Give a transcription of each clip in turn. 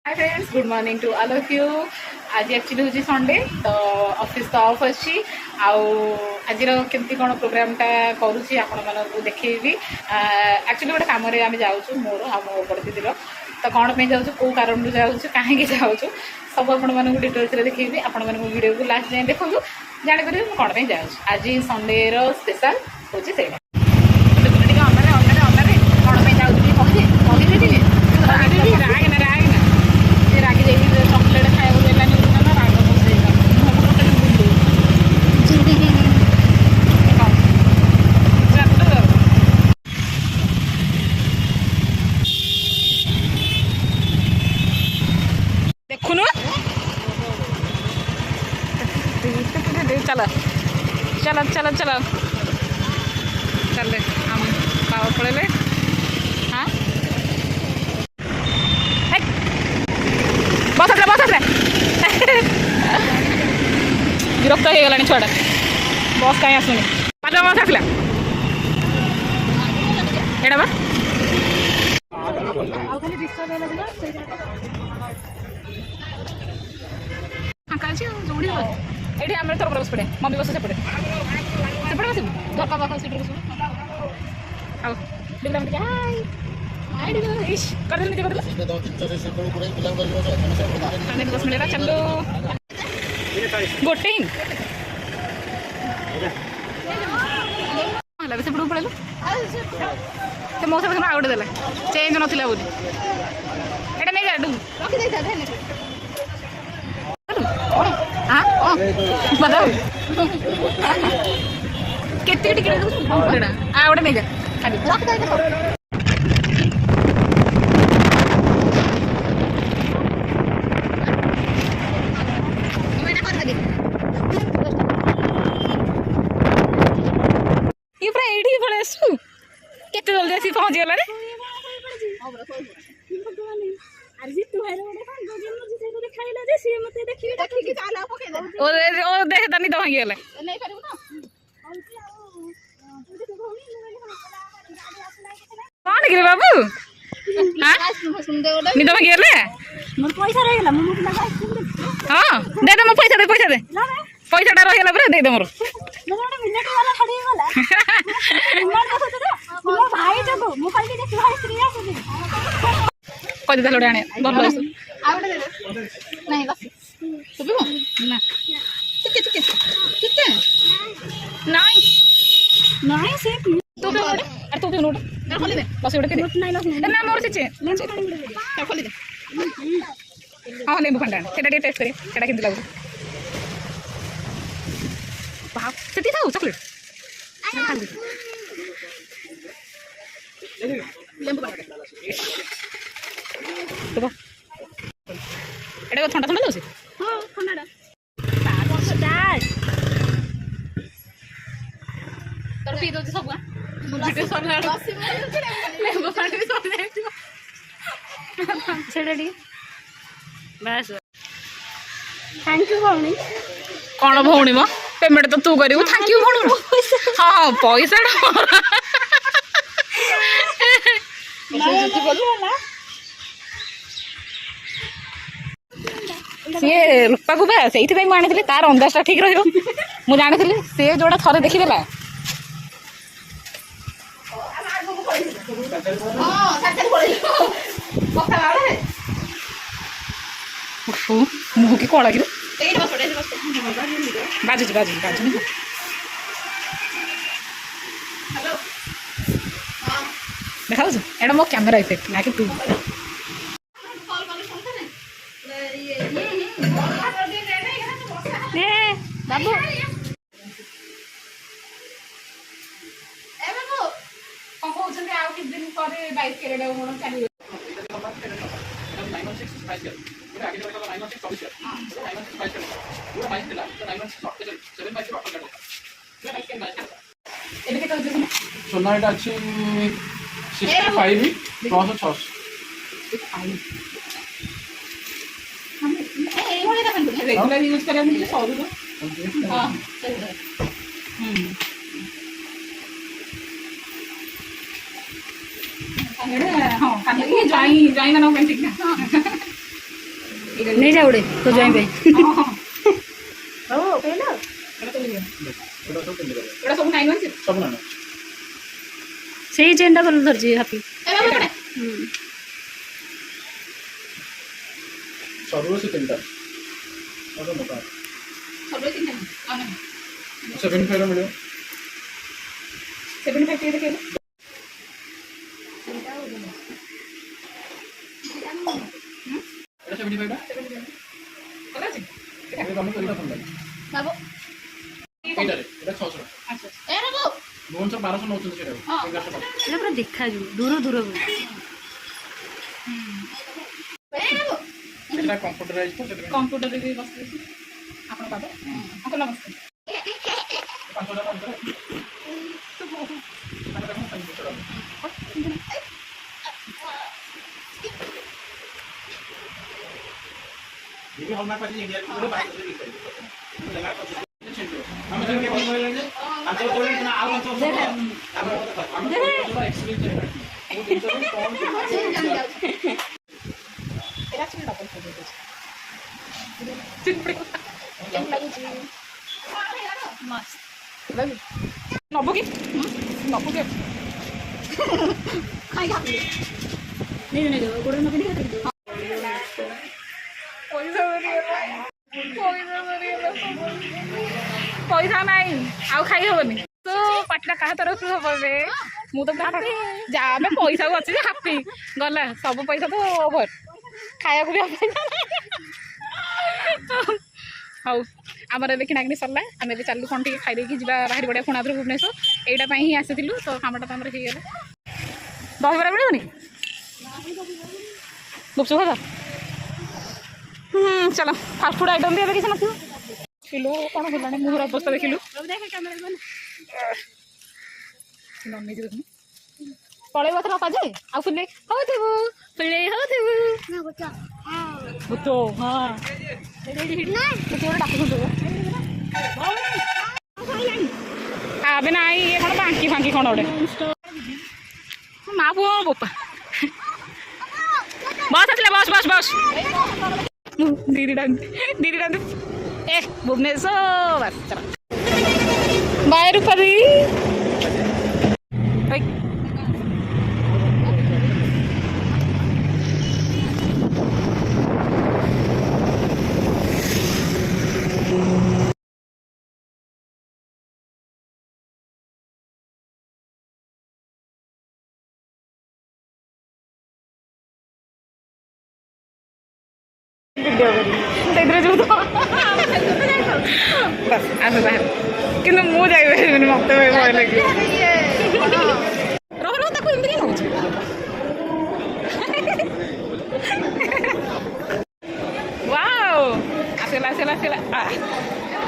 Hi friends, good morning to all of you. आज actually हूँ Sunday तो office तो ऑफ अच्छी आज केमती कौन प्रोग्रामटा करुँची आपको देखी। एक्चुअली गोटे कम आम जाऊँ मोर आ मो बड़ दीदीर तो कौन पर जाऊँ कौ कारण जाऊँ कहीं जाऊँ सब आपको डिटेल्स देखी आपण वीडियो को लास्ट जाए देखो जापर कौन पर जाऊँ। आज संडे स्पेशल हूँ से कौन पर जाऊँ रागी चॉकलेट खाया देलानी राग देखुन चल चल चल चल चल हम बाबा पड़े हाँ बस विरक्त हो गलानी छुआटा बस कहीं आसुनी पाद बस आसला एटा बा फाँका अच्छी जोड़ी ये आम थोड़ा बस पड़े मम्मी बस सेपटे सेपटे बस धक्का पाख सीट बस कर मिलेगा चलो गोटे ही से पड़ू पड़े से मौसा देखना आउटे देला चेंज नथिला बोली एटा नहीं जा हाँ बताओ केते टिकट आ गोटे नहीं जा खाली केते जल्दी आसी पहुंच गला रे ओ देख तनी तो भांगी गला कौन गिरे बाबू हां निद भांगी गले मोर पैसा रह गेला हां दे दे मो पैसा दे पैसाटा रह गेला रे दे दे मोर कद लोटे आने भल नहीं बस ना नहीं से तू अरे तू नोट बस उड़े ना मोर से खोली दे हाँ लेंबू फंडा सेटा टेस्ट करी सेटा केमती लागु बाप सेठी थाउ चॉकलेट लेंबू देखो एटा ठंडा ठंडा लाउछि हां ठंडाडा तर पी दो सब वीडियो सब लेंबू पानी भी सब देखियो सेटा डी बस थैंक यू भौणी कौन भौणी म पेमेंट तो तू करू थैंक यू भौणी हाँ हाँ पैसा सी रूपा को से आनी तार अंदाजा ठीक रही जानी सी जोड़ा थे देखीदेला मुह की कला कि बाजुच बाजु बाजु देखा एटा मो कैमरा इफेक्ट ना कि तू बाबू दिन पर 22 कैरेट चलिए सोना एटा अछि 65 प्लस 6 रेगुलर यूज करें मुझे 100 हां हाँ, जाई जाई ना ठीक ना नहीं जा उड़े तो जाए पे ଏଗୁଡ଼ା ସବୁ 916 ସବୁ ନା सही चेन टा कलर धरजी हापी ସବୁରୁ ସେ ତିନିଟା ମୋଟା ସବୁ 75 ର ମିଳିବ 75 ଟିକେ ଦେଖେଇଲେ ଏଟା 75 ଟା ଭଲ ଅଛି ଏଟା ତମକୁ ଏଇଟା ଭଲ ଲାଗେ ବାବୁ ଏଇଟାରେ ଏଟା 600 ଆଚ୍ଛା ଏ ବାବୁ ଭୁବନେଶ୍ୱର 1200 ନଉଛନ୍ତି ସେଇଟା 1100 ଟଙ୍କା ये पूरा देखा जो दूर दूर ଏଟା କମ୍ପ୍ୟୁଟରାଇଜ ତ ସେଥିପାଇଁ କମ୍ପ୍ୟୁଟରରେ ବି ବସିଛି ଆପଣ ବାବୁ ଆପଣ ନମସ୍କାର 5000 ଭିତରେ ये भी हॉलमार्क पाजी इंडिया को बाय कर दी हम जब के बोल रहे हैं अंतर बोल रहे हैं ना आप अंतर हम एक्सपीरियंस है वो इंटरव्यू कौन ଏରା ଅଛି ଡବଲ ଫୋଲ୍ଡ କେମିତି ଲାଗୁଛି ମସ୍ତ ଲାଗୁ ନବୁ କି ନବୁ କି ଖାଇ नहीं नहीं गोड़ में नहीं खाते ପଇସା ନାହିଁ ଆଉ ଖାଇ ହବନି ତୁ ପାଟିଟା କାହା ତରଫରୁ ହବ ଏବେ ମୁଁ ତ ଯାହା ଆମେ ପଇସାକୁ ଅଛି ଯେ ହାପି ଗଲା ସବୁ ପଇସା ତ ଓଭର ଖାଇବାକୁ ବି ହବ ହଉ ଆମର ଏବେ କିଣାକିଣି ସରିଲା ଆମେ ଏବେ ଚାଲୁ କ'ଣ ଟିକେ ଖାଇଦେଇକି ଯିବା ବାହାରି ପଡ଼ିଆ ପୁଣି ଆଉଥରେ ଭୁବନେଶ୍ୱର ଏଇଟା ପାଇଁ ହିଁ ଆସିଥିଲୁ ତ କାମଟା ତ ଆମର ହେଇଗଲା ଦହିବରା ମିଳିବନି ଗୁପଚୁପ ଖାଇବା ଚାଲ ଫାଷ୍ଟ ଫୁଡ଼ ଆଇଟମ୍ ବି ଏବେ କିଛି ନଥିବ ଦେଖିଲୁ କ'ଣ ହେଲାଣି ମୁହଁର ଅବସ୍ଥା ଦେଖିଲୁ ନନେଇ ଦେଖୁନୁ ପଳେଇବ ଏଥର ଅପା ଯେ ଆଉ ଫୁଲେଇ ହଉଥିବୁ ଫୁଲେଇ ହଉଥିବୁ ଭୂତ ହଁ ଗୋଟେ ଡାକୁଛନ୍ତି ଏବେ ନାଇଁ ଇଏ କ'ଣ ବାଙ୍କି ଫାଙ୍କି କ'ଣ ଗୋଟେ ମା ପୁଅ ବୋପା ବସ୍ ଆସିଲା ବସ୍ ବସ୍ ବସ୍ ଦିଦି ଡାନ୍ତି ଏ ଭୁବନେଶ୍ୱର ବାସ୍ ଚାଲ ବାଏ ରୂପାରୀ ସେଇଥିରେ ଯୋଉ ବାସ୍ ଆସ ବାହାର କିନ୍ତୁ ମୁଁ ଯାଇପାରିବିନି ମତେ ଭୟ ଲାଗିବ ରହ ତାକୁ ଏମିତି ହିଁ ନଉଛି ୱାଓ ଆସିଲା ଆସିଲା ଆସିଲା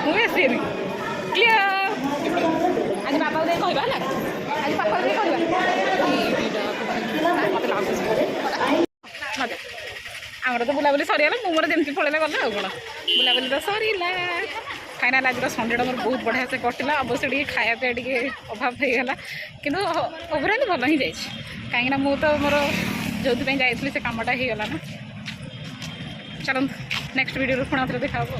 ମୁଁ ଆସିନି ଆଜି ବାପାକୁ ଦେଇ କହିବା ହେଲା ଆଜି ବାପାକୁ ଦେଇ କହିବା ମତେ ଲାଗୁଛି ମଜା ଆମର ତ ବୁଲାବୁଲି ସରିଗଲା ମୁଁ ମୋର ଯେମିତି ପଳେଇଲା ଗଲା ଆଉ କ'ଣ ବୁଲାବୁଲି ତ ସରିଲା ଫାଇନାଲ୍ ଆଜିର ସଣ୍ଡେଟା ମୋର ବହୁତ ବଢ଼ିଆ ସେ କଟିଲା ଅବଶ୍ୟ ଟିକେ ଖାଇବା ପିଇବା ଟିକେ ଅଭାବ ହେଇଗଲା କିନ୍ତୁ ଓଭରାଲି ଭଲ ହିଁ ଯାଇଛି କାହିଁକିନା ମୁଁ ତ ମୋର ଯେଉଁଥିପାଇଁ ଯାଇଥିଲି ସେ କାମଟା ହେଇଗଲା ନା ଚାଲନ୍ତୁ ନେକ୍ସଟ ଭିଡ଼ିଓରୁ ପୁଣି ଆଉଥରେ ଦେଖା ହେବ